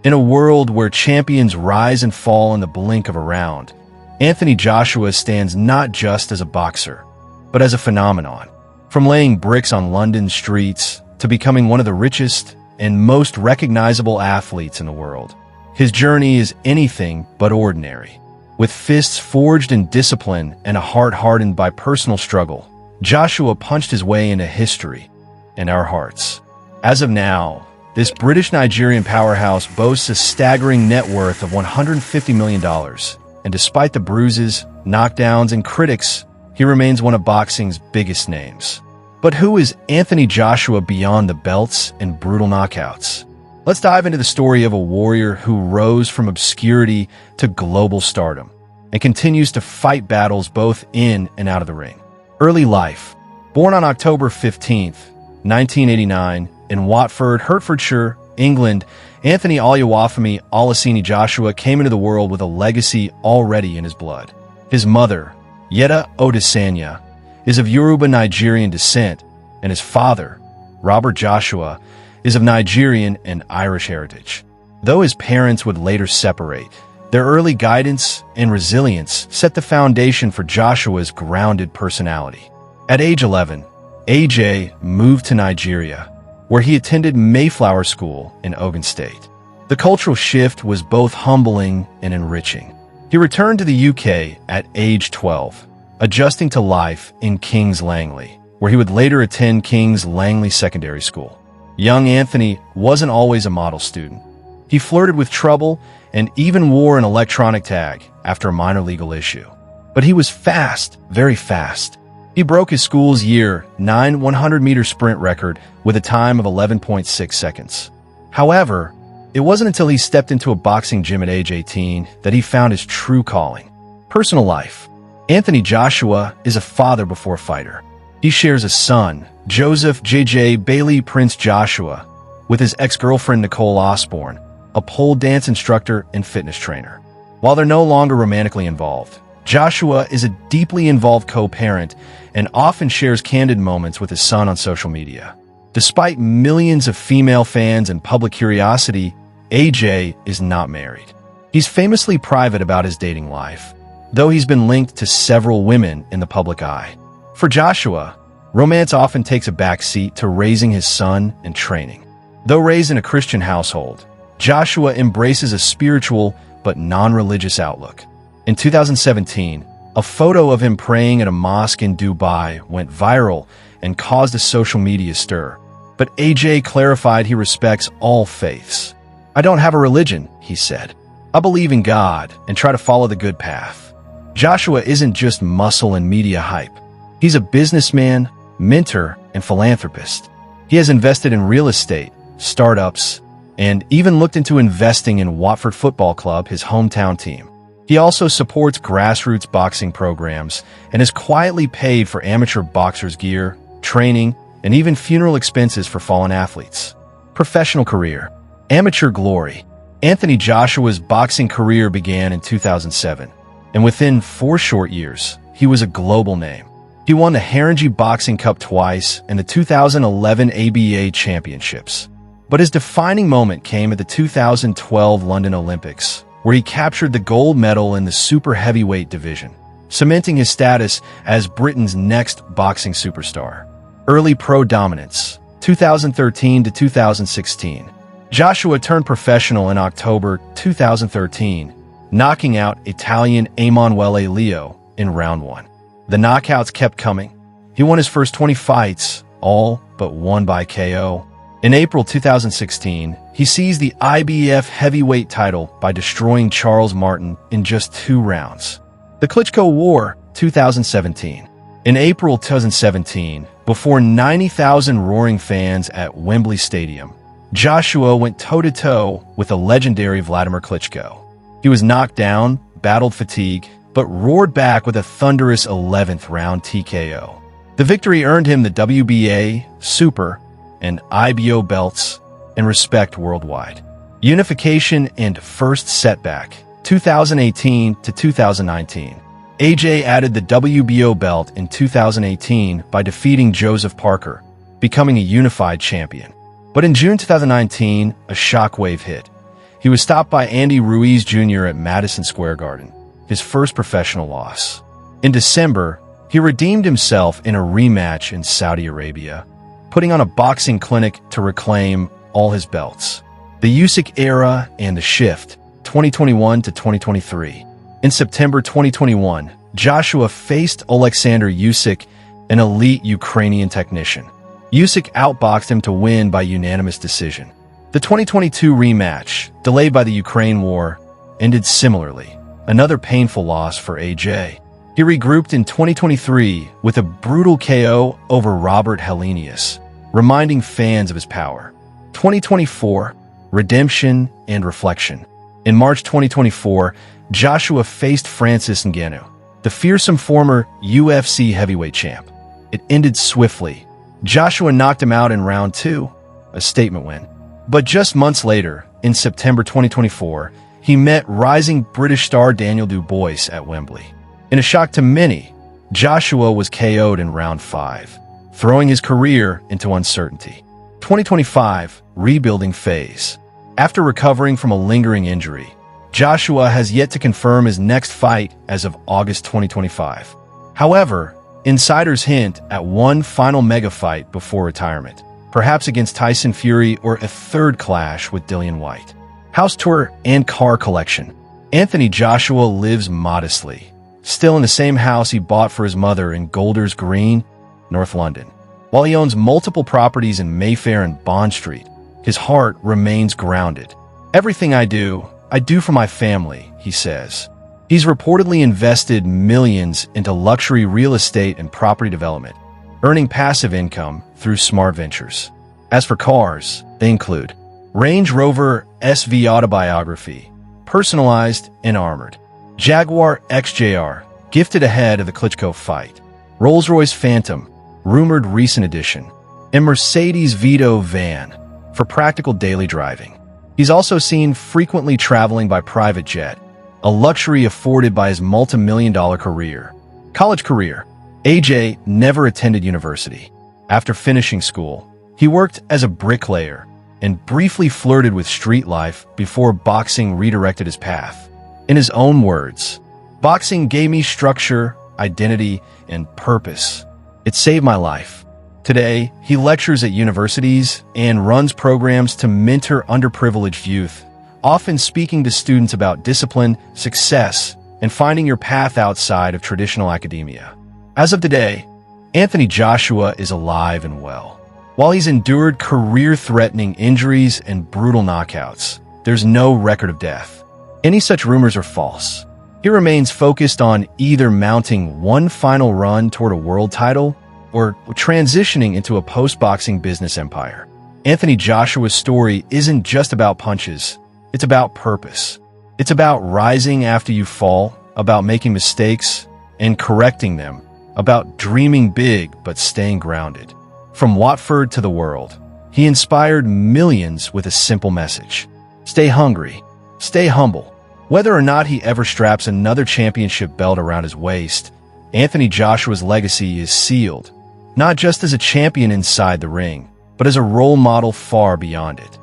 In a world where champions rise and fall in the blink of a round, Anthony Joshua stands not just as a boxer, but as a phenomenon. From laying bricks on London streets to becoming one of the richest and most recognizable athletes in the world, his journey is anything but ordinary. With fists forged in discipline and a heart hardened by personal struggle, Joshua punched his way into history and our hearts. As of now, this British-Nigerian powerhouse boasts a staggering net worth of $150 million, and despite the bruises, knockdowns, and critics, he remains one of boxing's biggest names. But who is Anthony Joshua beyond the belts and brutal knockouts? Let's dive into the story of a warrior who rose from obscurity to global stardom and continues to fight battles both in and out of the ring. Early life. Born on October 15th, 1989, in Watford, Hertfordshire, England, Anthony Oluwafemi Olaseni Joshua came into the world with a legacy already in his blood. His mother, Yetta Odesanya, is of Yoruba-Nigerian descent, and his father, Robert Joshua, is of Nigerian and Irish heritage. Though his parents would later separate, their early guidance and resilience set the foundation for Joshua's grounded personality. At age 11, AJ moved to Nigeria, where he attended Mayflower School in Ogun State. The cultural shift was both humbling and enriching. He returned to the UK at age 12, adjusting to life in King's Langley, where he would later attend King's Langley Secondary School. Young Anthony wasn't always a model student. He flirted with trouble and even wore an electronic tag after a minor legal issue. But he was fast, very fast. He broke his school's year 9 100-meter sprint record with a time of 11.6 seconds. However, it wasn't until he stepped into a boxing gym at age 18 that he found his true calling. Personal life. Anthony Joshua is a father before fighter. He shares a son, Joseph J.J. Bailey Prince Joshua, with his ex-girlfriend Nicole Osborne, a pole dance instructor and fitness trainer. While they're no longer romantically involved, Joshua is a deeply involved co-parent and often shares candid moments with his son on social media. Despite millions of female fans and public curiosity, AJ is not married. He's famously private about his dating life, though he's been linked to several women in the public eye. For Joshua, romance often takes a backseat to raising his son and training. Though raised in a Christian household, Joshua embraces a spiritual but non-religious outlook. In 2017, a photo of him praying at a mosque in Dubai went viral and caused a social media stir. But AJ clarified he respects all faiths. "I don't have a religion," he said. "I believe in God and try to follow the good path." Joshua isn't just muscle and media hype. He's a businessman, mentor, and philanthropist. He has invested in real estate, startups, and even looked into investing in Watford Football Club, his hometown team. He also supports grassroots boxing programs and has quietly paid for amateur boxers' gear, training, and even funeral expenses for fallen athletes. Professional career. Amateur glory. Anthony Joshua's boxing career began in 2007, and within 4 short years, he was a global name. He won the Haringey Boxing Cup twice and the 2011 ABA Championships. But his defining moment came at the 2012 London Olympics, where he captured the gold medal in the super heavyweight division, cementing his status as Britain's next boxing superstar. Early pro dominance, 2013 to 2016. Joshua turned professional in October 2013, knocking out Italian Emanuele Leo in round 1. The knockouts kept coming. He won his first 20 fights, all but one by KO. In April 2016, he seized the IBF heavyweight title by destroying Charles Martin in just 2 rounds. The Klitschko War, 2017. In April 2017, before 90,000 roaring fans at Wembley Stadium, Joshua went toe-to-toe with the legendary Vladimir Klitschko. He was knocked down, battled fatigue, but roared back with a thunderous 11th round TKO. The victory earned him the WBA, Super, and IBO belts and respect worldwide. Unification and first setback, 2018 to 2019. AJ added the WBO belt in 2018 by defeating Joseph Parker, becoming a unified champion. But in June 2019, a shockwave hit. He was stopped by Andy Ruiz Jr. at Madison Square Garden, his first professional loss. In December, he redeemed himself in a rematch in Saudi Arabia, putting on a boxing clinic to reclaim all his belts. The Usyk era and the shift, 2021 to 2023. In September 2021, Joshua faced Alexander Usyk, an elite Ukrainian technician. Usyk outboxed him to win by unanimous decision. The 2022 rematch, delayed by the Ukraine war, ended similarly, another painful loss for AJ. He regrouped in 2023 with a brutal KO over Robert Helenius, reminding fans of his power. 2024, redemption and reflection. In March 2024, Joshua faced Francis Ngannou, the fearsome former UFC heavyweight champ. It ended swiftly. Joshua knocked him out in round 2, a statement win. But just months later, in September 2024, he met rising British star Daniel Dubois at Wembley. In a shock to many, Joshua was KO'd in round 5, throwing his career into uncertainty. 2025, rebuilding phase. After recovering from a lingering injury, Joshua has yet to confirm his next fight as of August 2025. However, insiders hint at one final mega fight before retirement, perhaps against Tyson Fury or a third clash with Dillian Whyte. House tour and car collection. Anthony Joshua lives modestly, still in the same house he bought for his mother in Golders Green, North London. While he owns multiple properties in Mayfair and Bond Street, his heart remains grounded. Everything I do for my family, he says. He's reportedly invested millions into luxury real estate and property development, earning passive income through smart ventures. As for cars, they include Range Rover SV Autobiography, personalized and armored, Jaguar XJR, gifted ahead of the Klitschko fight, Rolls-Royce Phantom, rumored recent edition, and Mercedes Vito van for practical daily driving. He's also seen frequently traveling by private jet, a luxury afforded by his multi-million-dollar career. College career. AJ never attended university. After finishing school, he worked as a bricklayer and briefly flirted with street life before boxing redirected his path. In his own words, "Boxing gave me structure, identity, and purpose. It saved my life." Today, he lectures at universities and runs programs to mentor underprivileged youth, often speaking to students about discipline, success, and finding your path outside of traditional academia. As of today, Anthony Joshua is alive and well. While he's endured career-threatening injuries and brutal knockouts, there's no record of death. Any such rumors are false. He remains focused on either mounting one final run toward a world title or transitioning into a post-boxing business empire. Anthony Joshua's story isn't just about punches. It's about purpose. It's about rising after you fall, about making mistakes and correcting them, about dreaming big but staying grounded. From Watford to the world, he inspired millions with a simple message. Stay hungry. Stay humble. Whether or not he ever straps another championship belt around his waist, Anthony Joshua's legacy is sealed, not just as a champion inside the ring, but as a role model far beyond it.